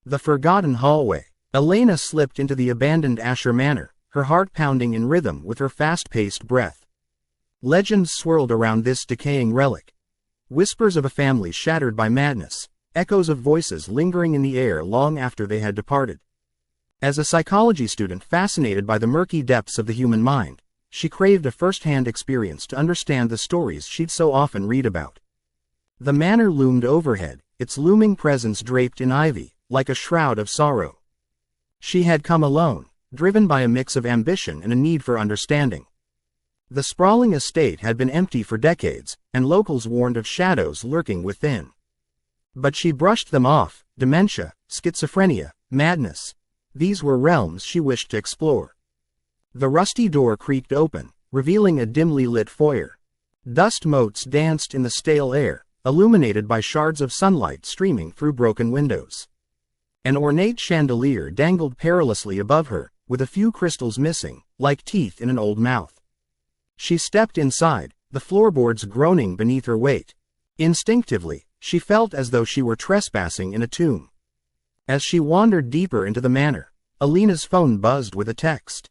The forgotten hallway. Elena slipped into the abandoned Asher Manor, her heart pounding in rhythm with her fast-paced breath. Legends swirled around this decaying relic. Whispers of a family shattered by madness, echoes of voices lingering in the air long after they had departed. As a psychology student fascinated by the murky depths of the human mind, she craved a first-hand experience to understand the stories she'd so often read about. The manor loomed overhead, its looming presence draped in ivy, like a shroud of sorrow. She had come alone, driven by a mix of ambition and a need for understanding. The sprawling estate had been empty for decades, and locals warned of shadows lurking within. But she brushed them off: dementia, schizophrenia, madness. These were realms she wished to explore. The rusty door creaked open, revealing a dimly lit foyer. Dust motes danced in the stale air, illuminated by shards of sunlight streaming through broken windows. An ornate chandelier dangled perilously above her, with a few crystals missing, like teeth in an old mouth. She stepped inside, the floorboards groaning beneath her weight. Instinctively, she felt as though she were trespassing in a tomb. As she wandered deeper into the manor, Elena's phone buzzed with a text.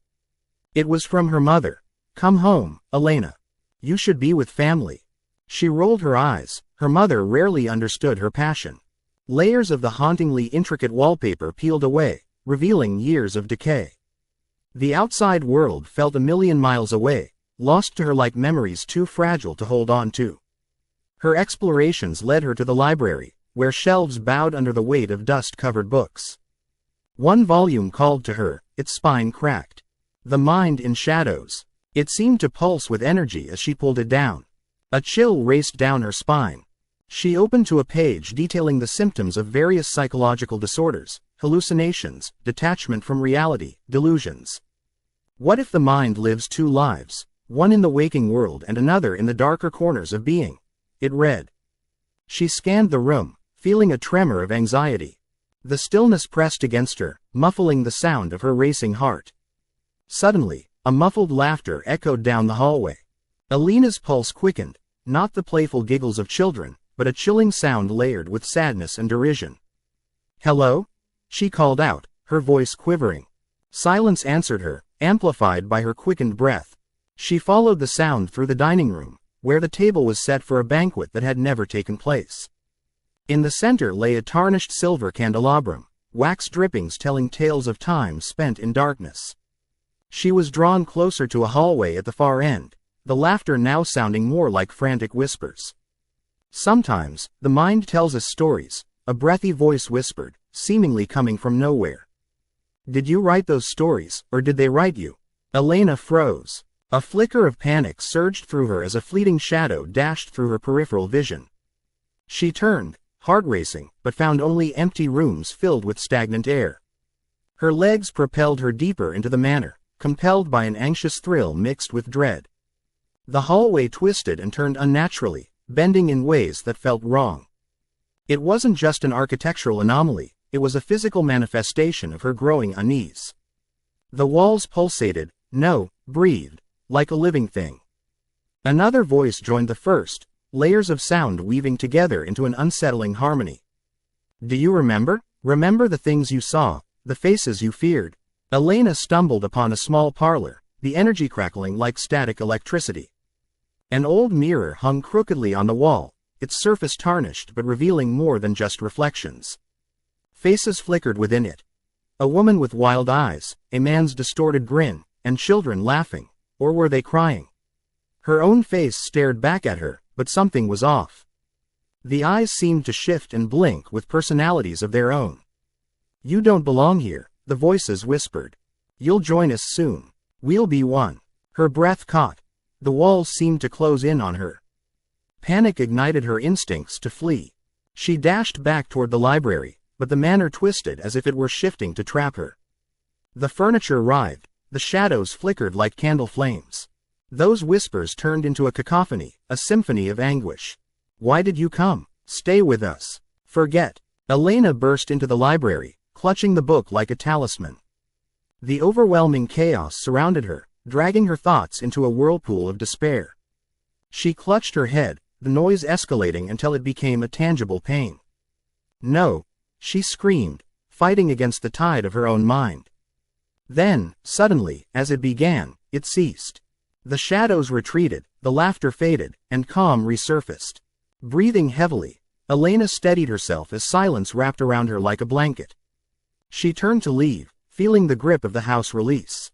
It was from her mother. "Come home, Elena. You should be with family." She rolled her eyes. Her mother rarely understood her passion. Layers of the hauntingly intricate wallpaper peeled away, revealing years of decay. The outside world felt a million miles away, lost to her like memories too fragile to hold on to. Her explorations led her to the library, where shelves bowed under the weight of dust-covered books. One volume called to her, its spine cracked. The Mind in Shadows. It seemed to pulse with energy as she pulled it down. A chill raced down her spine. She opened to a page detailing the symptoms of various psychological disorders: hallucinations, detachment from reality, delusions. What if the mind lives two lives, one in the waking world and another in the darker corners of being? It read. She scanned the room, feeling a tremor of anxiety. The stillness pressed against her, muffling the sound of her racing heart. Suddenly, a muffled laughter echoed down the hallway. Elena's pulse quickened, not the playful giggles of children, but a chilling sound layered with sadness and derision. "Hello?" she called out, her voice quivering. Silence answered her, amplified by her quickened breath. She followed the sound through the dining room, where the table was set for a banquet that had never taken place. In the center lay a tarnished silver candelabrum, wax drippings telling tales of time spent in darkness. She was drawn closer to a hallway at the far end, the laughter now sounding more like frantic whispers. "Sometimes, the mind tells us stories," a breathy voice whispered, seemingly coming from nowhere. "Did you write those stories, or did they write you?" Elena froze. A flicker of panic surged through her as a fleeting shadow dashed through her peripheral vision. She turned, heart racing, but found only empty rooms filled with stagnant air. Her legs propelled her deeper into the manor, compelled by an anxious thrill mixed with dread. The hallway twisted and turned unnaturally, bending in ways that felt wrong. It wasn't just an architectural anomaly, it was a physical manifestation of her growing unease. The walls pulsated, breathed, like a living thing. Another voice joined the first, layers of sound weaving together into an unsettling harmony. "Do you remember? Remember the things you saw, the faces you feared?" Elena stumbled upon a small parlor, the energy crackling like static electricity. An old mirror hung crookedly on the wall, its surface tarnished but revealing more than just reflections. Faces flickered within it. A woman with wild eyes, a man's distorted grin, and children laughing. Or were they crying? Her own face stared back at her, but something was off. The eyes seemed to shift and blink with personalities of their own. "You don't belong here," the voices whispered. "You'll join us soon. We'll be one." Her breath caught. The walls seemed to close in on her. Panic ignited her instincts to flee. She dashed back toward the library, but the manor twisted as if it were shifting to trap her. The furniture writhed, the shadows flickered like candle flames. Those whispers turned into a cacophony, a symphony of anguish. "Why did you come? Stay with us. Forget." Elena burst into the library, clutching the book like a talisman. The overwhelming chaos surrounded her, dragging her thoughts into a whirlpool of despair. She clutched her head, the noise escalating until it became a tangible pain. "No!" she screamed, fighting against the tide of her own mind. Then, suddenly, as it began, it ceased. The shadows retreated, the laughter faded, and calm resurfaced. Breathing heavily, Elena steadied herself as silence wrapped around her like a blanket. She turned to leave, feeling the grip of the house release.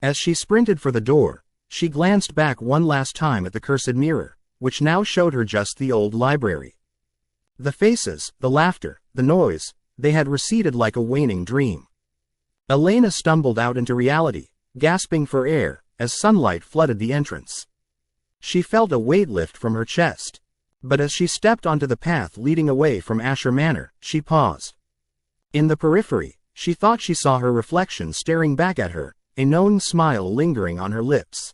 As she sprinted for the door, she glanced back one last time at the cursed mirror, which now showed her just the old library. The faces, the laughter, the noise, they had receded like a waning dream. Elena stumbled out into reality, gasping for air, as sunlight flooded the entrance. She felt a weight lift from her chest. But as she stepped onto the path leading away from Asher Manor, she paused. In the periphery, she thought she saw her reflection staring back at her, a knowing smile lingering on her lips.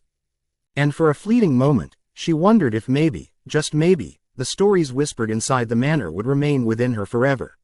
And for a fleeting moment, she wondered if maybe, just maybe, the stories whispered inside the manor would remain within her forever.